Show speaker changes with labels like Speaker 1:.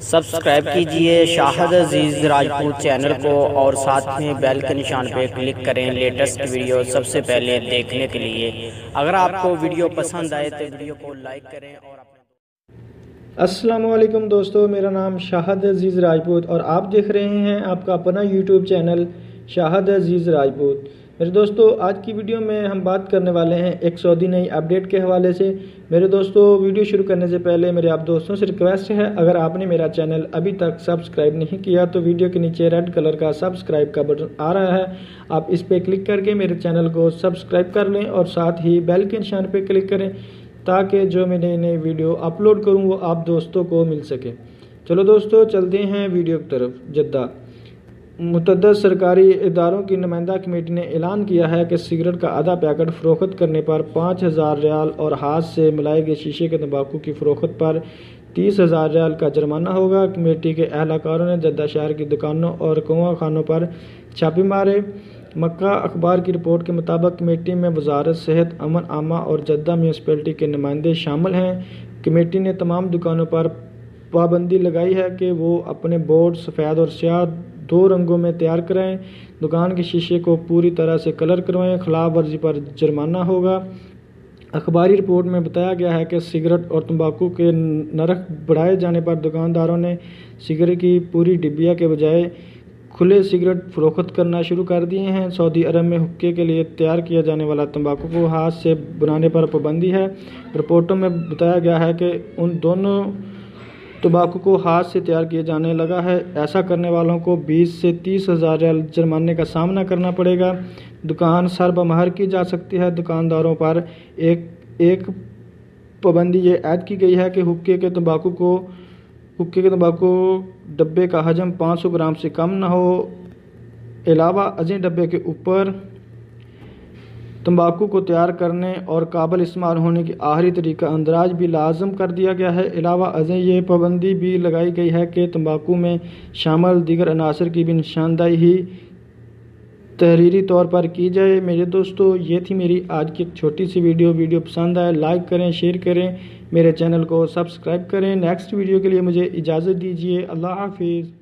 Speaker 1: Subscribe کیجئے شاہد عزیز Rajput channel کو اور ساتھ میں بیل کے نشان پہ کلک کریں لیٹسٹ ویڈیو سب سے پہلے دیکھنے کے لیے۔ اگر آپ کو ویڈیو پسند آئے تو ویڈیو کو لائک کریں اور
Speaker 2: السلام علیکم دوستو، میرا نام شاہد عزیز راجپوت اور آپ دیکھ رہے ہیں آپ کا اپنا یوٹیوب چینل شاہد عزیز راجپوت۔ میرے دوستو، آج کی ویڈیو میں ہم بات کرنے والے ہیں ایک سعودی نئی اپڈیٹ کے حوالے سے۔ میرے دوستو، ویڈیو شروع کرنے سے پہلے میرے آپ دوستوں سے ریکویسٹ ہے، اگر آپ نے میرا چینل ابھی تک سبسکرائب نہیں کیا تو ویڈیو کے نیچے ریڈ کلر کا سبسکرائب کا بٹن آ رہا ہے، آپ اس پہ کلک کر کے میرے چینل کو سبسکرائب کر لیں اور ساتھ ہی بیل کے نشان پہ کلک کریں تاکہ جو میں نئے ویڈیو اپلوڈ کروں وہ آپ دوستوں کو مل سکے۔ چلو دوستو، چلتے ہیں ویڈیو کی طرف۔ جدہ متعدد سرکاری اداروں کی نمائندہ کمیٹی نے اعلان کیا ہے کہ سگریٹ کا آدھا پیکٹ فروخت کرنے پر 5,000 ریال اور ہاتھ سے ملائے گئے شیشے کے تمباکو کی فروخت پر 30,000 ریال کا جرمانہ ہوگا۔ کمیٹی کے اہلکاروں نے جدہ شہر کی دکانوں اور کنواں خانوں پر چھاپے مارے۔ مکہ اخبار کی رپورٹ کے مطابق کمیٹی میں وزارت صحت، امن عامہ اور جدہ میونسپلٹی کے نمائندے شامل ہیں۔ کمیٹی نے تمام دکانوں پر پابندی لگائی ہے کہ وہ اپنے بورڈ سفید اور سیاہ 2 رنگوں میں تیار کرائیں، دکان کے شیشے کو پوری طرح سے کلر کروائیں، خلاف ورزی پر جرمانہ ہوگا۔ اخباری رپورٹ میں بتایا گیا ہے کہ سگریٹ اور تمباکو کے نرخ بڑھائے جانے پر دکانداروں نے سگریٹ کی پوری ڈبیا کے بجائے کھلے سگریٹ فروخت کرنا شروع کر دیے ہیں۔ سعودی عرب میں حقے کے لیے تیار کیا جانے والا تمباکو کو ہاتھ سے بنانے پر پابندی ہے۔ رپورٹوں میں بتایا گیا ہے کہ ان دونوں تمباکو کو ہاتھ سے تیار کیا جانے لگا ہے۔ ایسا کرنے والوں کو 20 سے 30,000 ریال جرمانے کا سامنا کرنا پڑے گا۔ دکان سر بمہر کی جا سکتی ہے۔ دکانداروں پر ایک پابندی یہ عائد کی گئی ہے کہ حقے کے تمباکو ڈبے کا حجم 500 گرام سے کم نہ ہو۔ علاوہ ازیں ڈبے کے اوپر تمباکو کو تیار کرنے اور قابل استعمال ہونے کی آخری طریقہ اندراج بھی لازم کر دیا گیا ہے۔ علاوہ ازیں یہ پابندی بھی لگائی گئی ہے کہ تمباکو میں شامل دیگر عناصر کی بھی نشاندہی تحریری طور پر کی جائے۔ میرے دوستو، یہ تھی میری آج کی ایک چھوٹی سی ویڈیو پسند آئے لائک کریں، شیئر کریں، میرے چینل کو سبسکرائب کریں۔ نیکسٹ ویڈیو کے لیے مجھے اجازت دیجیے۔ اللہ حافظ۔